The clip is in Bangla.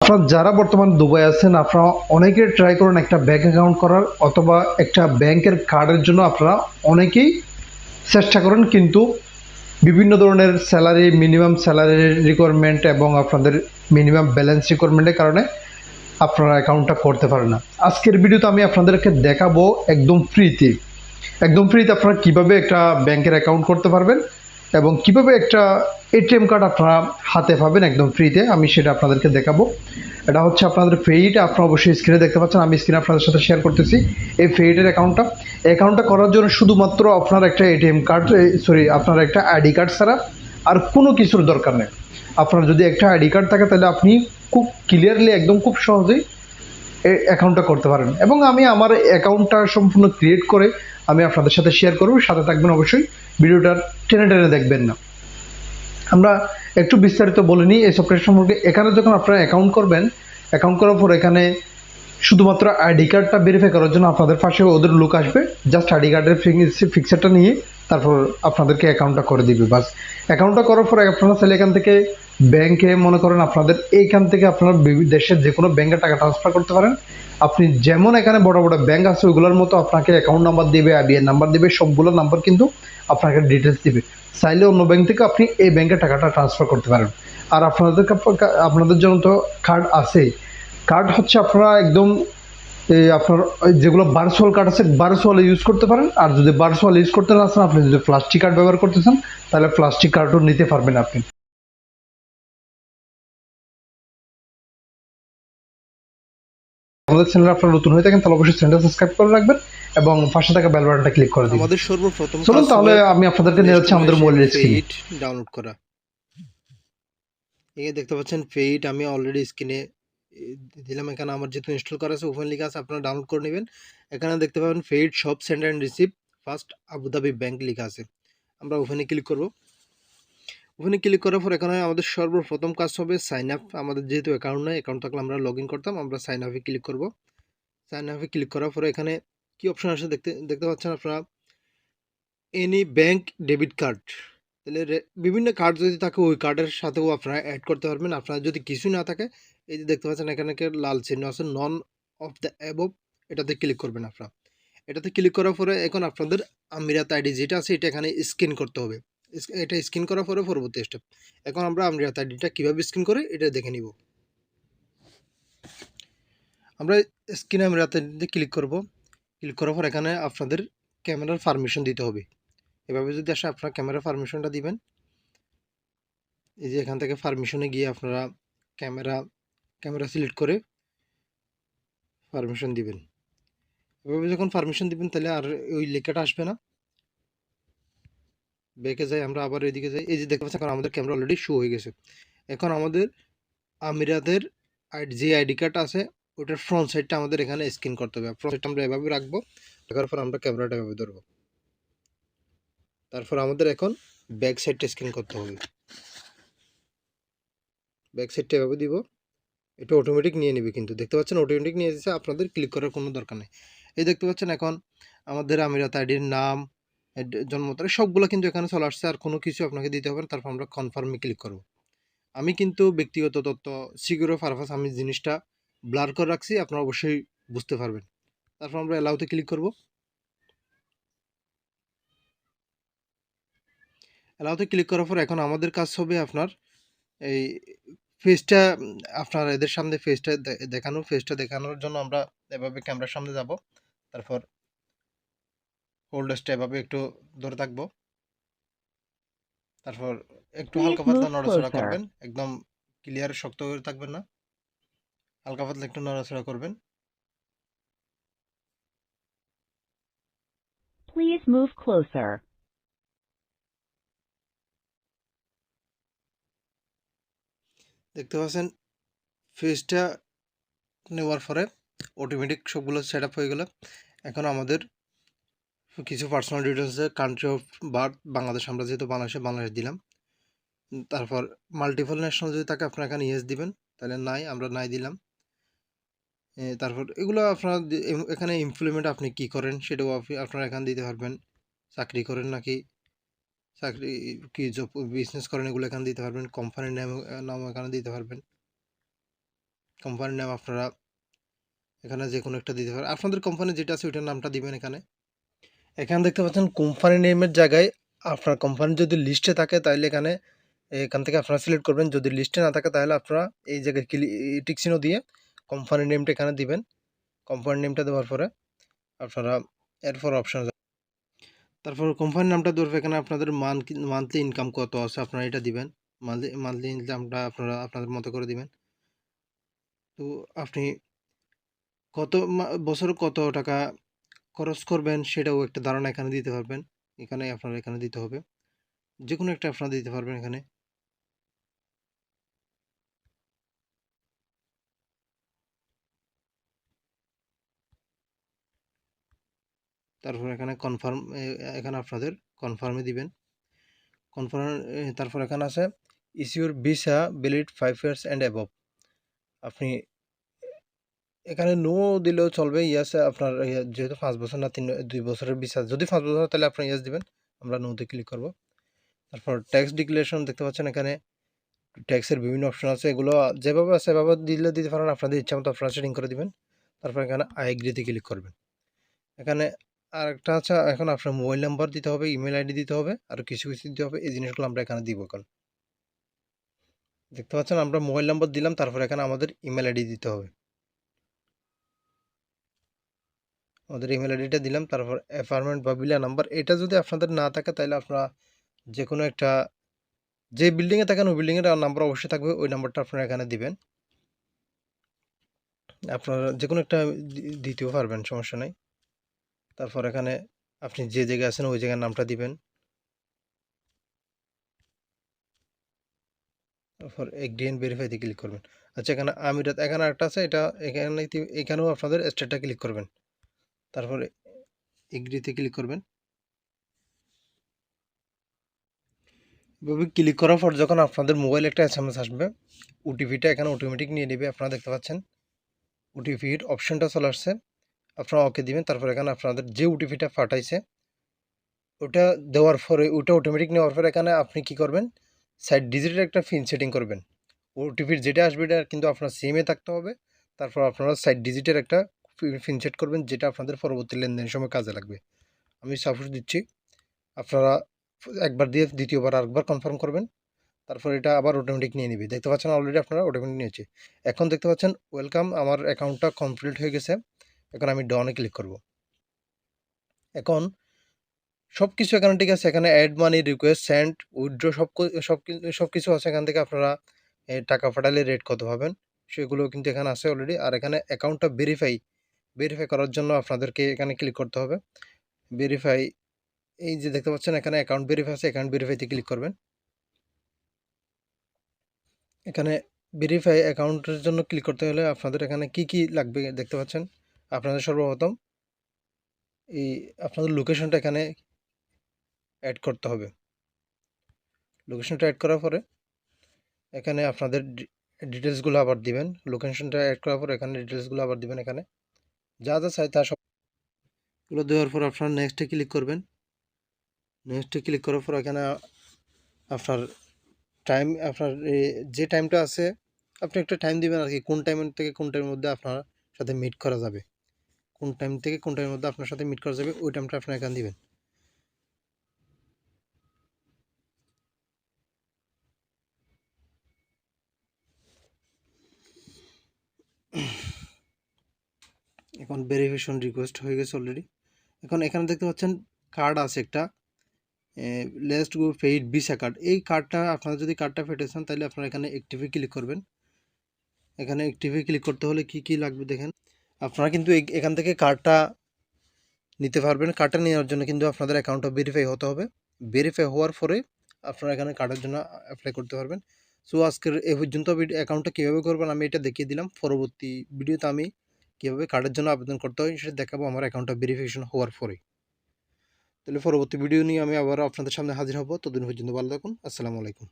আপনারা যারা বর্তমান দুবাই আছেন আপনারা অনেকে ট্রাই করুন একটা ব্যাংক অ্যাকাউন্ট করার অথবা একটা ব্যাংকের কার্ডের জন্য আপনারা অনেকেই চেষ্টা করেন, কিন্তু বিভিন্ন ধরনের স্যালারি, মিনিমাম স্যালারি রিকোয়ারমেন্ট এবং আপনাদের মিনিমাম ব্যালেন্স রিকোয়ারমেন্টের কারণে আপনারা অ্যাকাউন্টটা করতে পারেন না। আজকের ভিডিওতে আমি আপনাদেরকে দেখাবো একদম ফ্রিতে আপনারা কিভাবে একটা ব্যাংকের অ্যাকাউন্ট করতে পারবেন এবং কিভাবে একটা এটিএম কার্ড আপনারা হাতে পাবেন একদম ফ্রিতে, আমি সেটা আপনাদেরকে দেখাবো। এটা হচ্ছে আপনাদের পেইড, আপনারা অবশ্যই স্ক্রিনে দেখতে পাচ্ছেন, আমি স্ক্রিনে আপনাদের সাথে শেয়ার করতেছি এই পেইডের অ্যাকাউন্টটা করার জন্য শুধুমাত্র আপনার একটা এটিএম কার্ড, আপনার একটা আইডি কার্ড ছাড়া আর কোনো কিছুর দরকার নেই। আপনার যদি একটা আইডি কার্ড থাকে তাহলে আপনি খুব ক্লিয়ারলি একদম খুব সহজেই অ্যাকাউন্টটা করতে পারেন এবং আমি আমার অ্যাকাউন্টটা সম্পূর্ণ ক্রিয়েট করে আমি আপনাদের সাথে শেয়ার করব। সাথে থাকবেন অবশ্যই, ভিডিওটা টেনে টেনে দেখবেন না। আমরা একটু বিস্তারিত বলে নিই এই সফটওয়্যার সম্পর্কে। এখানে যখন আপনারা অ্যাকাউন্ট করবেন, অ্যাকাউন্ট করার পর এখানে শুধুমাত্র আইডি কার্ডটা ভেরিফাই করার জন্য আপনাদের পাশে ওদের লোক আসবে, জাস্ট আইডি কার্ডের পিকচারটা নিয়ে তারপর আপনাদেরকে অ্যাকাউন্টটা করে দিবে। বাস অ্যাকাউন্টটা করার পর আপনারা চাইলে এখান থেকে ব্যাংকে, মনে করেন আপনাদের এইখান থেকে আপনারা দেশের যে কোনো ব্যাংকে টাকা ট্রান্সফার করতে পারেন। আপনি যেমন এখানে বড় বড় ব্যাংক আছে ওইগুলোর মতো আপনাকে অ্যাকাউন্ট নাম্বার দিবে, আইবিআর নাম্বার দিবে, সবগুলো নাম্বার কিন্তু আপনাকে ডিটেলস দিবে। চাইলে অন্য ব্যাংক থেকে আপনি এই ব্যাংকে টাকাটা ট্রান্সফার করতে পারেন। আর আপনাদের জন্য তো কার্ড আছেই। কার্ড হচ্ছে আপনারা একদম আপনার যেগুলো ভার্চুয়াল কার্ড আছে ভার্চুয়াল ইউজ করতে পারেন। আর যদি ভার্চুয়াল ইউজ করতে না চান, আপনি যদি প্লাস্টিক কার্ড ব্যবহার করতেছেন তাহলে প্লাস্টিক কার্ডও নিতে পারবেন আপনি। আমাদের চ্যানেলে আপনারা নতুন হয়ে থাকেন তাহলে অবশ্যই চ্যানেলটা সাবস্ক্রাইব করে রাখবেন এবং পাশে থাকা বেল বাটনটা ক্লিক করে দিন। আমাদের সর্বপ্রথম চলুন তাহলে আমি আপনাদেরকে নিয়ে যাচ্ছি আমাদের মোবাইলের স্ক্রিনে। পেইট ডাউনলোড করা। এই দেখতে পাচ্ছেন পেইট আমি অলরেডি স্ক্রিনে দিলাম। এখানে আমার যেহেতু ইনস্টল করা আছে ওপেন লেখা আছে, আপনারা ডাউনলোড করে নেবেন। এখানে দেখতে পাবেন Payit shop centre and receive first Abu Dhabi bank লেখা আছে। আমরা ওখানে ক্লিক করব। ওখানে ক্লিক করার পর এখানে আমাদের সর্বপ্রথম কাজ হবে সাইন আপ। আমাদের যেহেতু অ্যাকাউন্ট নেই, অ্যাকাউন্ট থাকলে আমরা লগ ইন করতাম। আমরা সাইন আপে ক্লিক করব। সাইন আপে ক্লিক করার পরে এখানে কি অপশন আসে দেখতে পাচ্ছেন আপনারা, এনি ব্যাংক ডেবিট কার্ড। তাহলে বিভিন্ন কার্ড যদি থাকে ওই কার্ডের সাথেও আপনারা অ্যাড করতে পারবেন। আপনার যদি কিছু না থাকে, এই যে দেখতে পাচ্ছেন এখানে লাল চিহ্ন আছে নন অফ দ্য অ্যাবভ, এটাতে ক্লিক করবেন আপনারা। এটাতে ক্লিক করার পরে এখন আপনাদের আমিরাত আইডি যেটা আছে এটা এখানে স্ক্যান করতে হবে। এটা স্ক্যান করার পরে পরবর্তী স্টেপ। এখন আমরা আমিরাত আইডিটা কীভাবে স্ক্যান করে এটা দেখে নিব। আমরা স্ক্যানে আমিরাত আইডিতে ক্লিক করব। ক্লিক করার পর এখানে আপনাদের ক্যামেরার পারমিশন দিতে হবে। এভাবে যদি আসে আপনারা ক্যামেরা পারমিশনটা দিবেন। এই যে এখান থেকে পারমিশনে গিয়ে আপনারা ক্যামেরা সিলেক্ট করে পারমিশন দিবেন। এভাবে যখন পারমিশন দিবেন তাহলে আর ওই লেখাটা আসবে না। ব্যাকে যাই, আমরা আবার এদিকে যাই। এই যে দেখতে পাচ্ছেন এখন আমাদের ক্যামেরা অলরেডি শো হয়ে গেছে। এখন আমাদের আমিরাতের যে আইডি কার্ড আছে ওটার ফ্রন্ট সাইডটা আমাদের এখানে স্ক্যান করতে হবে। ফ্রন্ট সাইডটা আমরা এভাবে রাখবো, রাখার পর আমরা ক্যামেরাটা এভাবে ধরবো। তারপর আমাদের এখন ব্যাক সাইডটা স্ক্যান করতে হবে। ব্যাক সাইডটা এভাবে দিব, এটা অটোমেটিক নিয়ে নেবে। কিন্তু দেখতে পাচ্ছেন অটোমেটিক নিয়ে এসেছে, আপনাদের ক্লিক করার কোনো দরকার নেই। এই দেখতে পাচ্ছেন এখন আমাদের আমিরাত আইডির নাম, জন্ম তারিখ সবগুলো কিন্তু এখানে চলে আসছে, আর কোনো কিছু আপনাকে দিতে হবে না। তারপর আমরা কনফার্মে ক্লিক করব। আমি কিন্তু ব্যক্তিগত তথ্য সিকিউর পারপাস আমি জিনিসটা ব্লার করে রাখছি, আপনারা অবশ্যই বুঝতে পারবেন। তারপর আমরা অ্যালাউতে ক্লিক করব। অ্যালাউতে ক্লিক করার পর এখন আমাদের কাজ হবে আপনার এই ফেসটা, আপনার এদের সামনে ফেসটা দেখানোর জন্য আমরা এভাবে ক্যামেরার সামনে যাব। তারপর হোল্ডারটা এভাবে একটু ধরে থাকবো। তারপর একটু হালকা পাতলা নড়াচড়া করবেন, একদম ক্লিয়ার শক্ত করে থাকবেন না, হালকা পাতলা একটু নড়াচড়া করবেন। Please move closer. দেখতে পাচ্ছেন ফেসটা নেওয়ার পরে অটোমেটিক সবগুলো সেট আপ হয়ে গেল। এখন আমাদের কিছু পার্সোনাল ডিটেলস আছে। কান্ট্রি অফ বার্থ বাংলাদেশ, আমরা যেহেতু বাংলাদেশ দিলাম। তারপর মাল্টিপল ন্যাশনাল যদি থাকে আপনারা এখানে ইয়েস দিবেন, তাহলে নাই, আমরা নাই দিলাম। তারপর এগুলো আপনারা এখানে এমপ্লয়মেন্ট আপনি কি করেন সেটাও আপনারা এখানে দিতে পারবেন। চাকরি করেন নাকি চাকরি কি জব বিজনেস করেন এগুলো এখানে দিতে পারবেন। কোম্পানির নাম এখানে দিতে পারবেন। কোম্পানির নাম আপনারা এখানে যে কোনো একটা দিতে পারেন, আপনাদের কোম্পানি যেটা আছে ওইটার নামটা দিবেন। এখানে দেখতে পাচ্ছেন কোম্পানি নেমের জায়গায় আপনার কোম্পানি যদি লিস্টে থাকে তাহলে এখান থেকে আপনারা সিলেক্ট করবেন, যদি লিস্টে না থাকে তাহলে আপনারা এই জায়গায় টিক চিহ্ন দিয়ে কোম্পানি নেমটা এখানে দিবেন। কোম্পানি নেমটা দেওয়ার পরে আপনারা এরপর অপশন, তারপর কোম্পানির নামটা দেওয়ার পর এখানে আপনাদের মান্থলি ইনকাম কত আছে আপনারা এটা দিবেন। মান্থলি ইনকামটা আপনারা আপনাদের মতো করে দিবেন। তো আপনি বছরে কত টাকা খরচ করবেন সেটাও একটা ধারণা এখানে দিতে পারবেন। আপনারা এখানে দিতে হবে, যে কোনো একটা আপনারা দিতে পারবেন এখানে। তারপর এখানে কনফার্ম, এখানে আপনাদের কনফার্মে দিবেন। কনফার্ম, তারপর এখানে আছে is your visa valid 5 years and above. আপনি এখানে নো দিলেও চলবে, ইয়াস আপনার যেহেতু 5 বছর না 2 বছরের ভিসা, যদি 5 বছর হয় তাহলে আপনার ইয়াস দিবেন। আমরা নোতে ক্লিক করব। তারপর ট্যাক্স ডিক্লারেশন দেখতে পাচ্ছেন, এখানে ট্যাক্সের বিভিন্ন অপশন আছে, এগুলো যেভাবে আছে সেভাবে দিতে পারেন, আপনাদের ইচ্ছা মতো আপনারা সেটিং করে দিবেন। তারপর এখানে আই এগ্রিতে ক্লিক করবেন। এখানে আরেকটা আছে, এখন আপনার মোবাইল নাম্বার দিতে হবে, ইমেল আইডি দিতে হবে, আর কিছু দিতে হবে। এই জিনিসগুলো আমরা এখানে দিব। এখন দেখতে পাচ্ছেন আমরা মোবাইল নাম্বার দিলাম, তারপর এখানে আমাদের ইমেল আইডি দিতে হবে। আমাদের ইমেল আইডিটা দিলাম, তারপর অ্যাপার্টমেন্ট বা বিলা নাম্বার, এটা যদি আপনাদের না থাকে তাহলে আপনারা যে কোনো একটা, যে বিল্ডিংয়ে থাকেন ওই বিল্ডিংয়ের নাম্বার অবশ্যই থাকবে, ওই নাম্বারটা আপনারা এখানে দিবেন। আপনারা যে কোনো একটা দিতেও পারবেন, সমস্যা নাই। তারপর এখানে আপনি যে জায়গায় আছেন ওই জায়গার নামটা দিবেন। তারপর এগ্রি এন্ড ভেরিফাইতে ক্লিক করবেন। আচ্ছা, এখানে আমিরাত এখানে একটা আছে, এখানেও আপনাদের স্টেটটা ক্লিক করবেন। তারপরে এগ্রিতে ক্লিক করবেন। এভাবে ক্লিক করার পর যখন আপনাদের মোবাইলে একটা এসএমএস আসবে, ওটিপিটা এখানে অটোমেটিক নিয়ে নেবে। আপনারা দেখতে পাচ্ছেন ওটিপির অপশনটা চলে আসছে, আপনারা ওকে দিবেন। তারপর এখানে আপনাদের যে ওটিপিটা পাঠাইছে ওটা দেওয়ার পরে, ওটা অটোমেটিক নেওয়ার পরে এখানে আপনি কি করবেন, 6 ডিজিটের একটা পিন সেটিং করবেন। ওটিপির যেটা আসবে এটা কিন্তু আপনার সিমে থাকতে হবে। তারপর আপনারা 6 ডিজিটের একটা পিন সেট করবেন, যেটা আপনাদের পরবর্তী লেনদেনের সময় কাজে লাগবে। আমি সাপোজ দিচ্ছি, আপনারা একবার দিয়ে দ্বিতীয়বার আরেকবার কনফার্ম করবেন। তারপর এটা আবার অটোমেটিক নিয়ে নিবে। দেখতে পাচ্ছেন অলরেডি আপনারা অটোমেটিক নিয়েছে। এখন দেখতে পাচ্ছেন ওয়েলকাম, আমার অ্যাকাউন্টটা কমপ্লিট হয়ে গেছে। এখন আমি ডনে ক্লিক করব। এখন সব কিছু এখানে ঠিক আছে। এখানে add money, request, send, withdraw সব কিছু আছে। এখান থেকে আপনারা টাকা পাঠালে রেট কত পাবেন সেগুলো কিন্তু এখানে আছে অলরেডি। আর এখানে অ্যাকাউন্টটা ভেরিফাই করার জন্য আপনাদেরকে এখানে ক্লিক করতে হবে। ভেরিফাই, এই যে দেখতে পাচ্ছেন এখানে অ্যাকাউন্ট ভেরিফাই আছে, অ্যাকাউন্ট ভেরিফাইতে ক্লিক করবেন। এখানে ভেরিফাই অ্যাকাউন্টের জন্য ক্লিক করতে হলে আপনাদের এখানে কি লাগবে দেখতে পাচ্ছেন। আপনাদের সর্বপ্রথম আপনাদের লোকেশনটা এখানে অ্যাড করতে হবে। লোকেশনটা অ্যাড করার পরে এখানে আপনাদের ডিটেলসগুলো আবার দিবেন। লোকেশনটা অ্যাড করার পর এখানে ডিটেলসগুলো আবার দিবেন। এখানে যা চাই তা সবগুলো দেওয়ার পর আপনারা নেক্সটে ক্লিক করবেন। নেক্সটে ক্লিক করার পর এখানে আপনার আপনার যে টাইমটা আছে আপনি একটা টাইম দিবেন আর কি, কোন টাইম থেকে কোন টাইমের মধ্যে আপনার সাথে মিট করা যাবে, কোন টাইম থেকে কোন টাইমের মধ্যে আপনার সাথে মিট করা যাবে ওই টাইমটা আপনার এখানে দিবেন। এখন ভেরিফিকেশন রিকোয়েস্ট হয়ে গেছে অলরেডি। এখন এখানে দেখতে পাচ্ছেন কার্ড আছে একটা, let's go paid visa card. এই কার্ডটা আপনারা যদি কার্ডটা পেতেছেন তাহলে আপনারা এখানে অ্যাক্টিভে ক্লিক করবেন। এখানে অ্যাক্টিভে ক্লিক করতে হলে কি লাগবে দেখেন। আপনারা কিন্তু এখান থেকে কার্ডটা নিতে পারবেন। কার্ডটা নেওয়ার জন্য কিন্তু আপনাদের অ্যাকাউন্টটা ভেরিফাই হতে হবে। ভেরিফাই হওয়ার পরে আপনারা এখানে কার্ডের জন্য অ্যাপ্লাই করতে পারবেন। সো আজকের এ পর্যন্ত অ্যাকাউন্টটা কীভাবে করবেন আমি এটা দেখিয়ে দিলাম। পরবর্তী ভিডিওতে আমি কীভাবে কার্ডের জন্য আবেদন করতে হয় সেটা দেখাবো আমার অ্যাকাউন্টটা ভেরিফিকেশন হওয়ার পরে। তাহলে পরবর্তী ভিডিও নিয়ে আমি আবার আপনাদের সামনে হাজির হব। ততদিন পর্যন্ত ভালো থাকুন। আসসালামু আলাইকুম।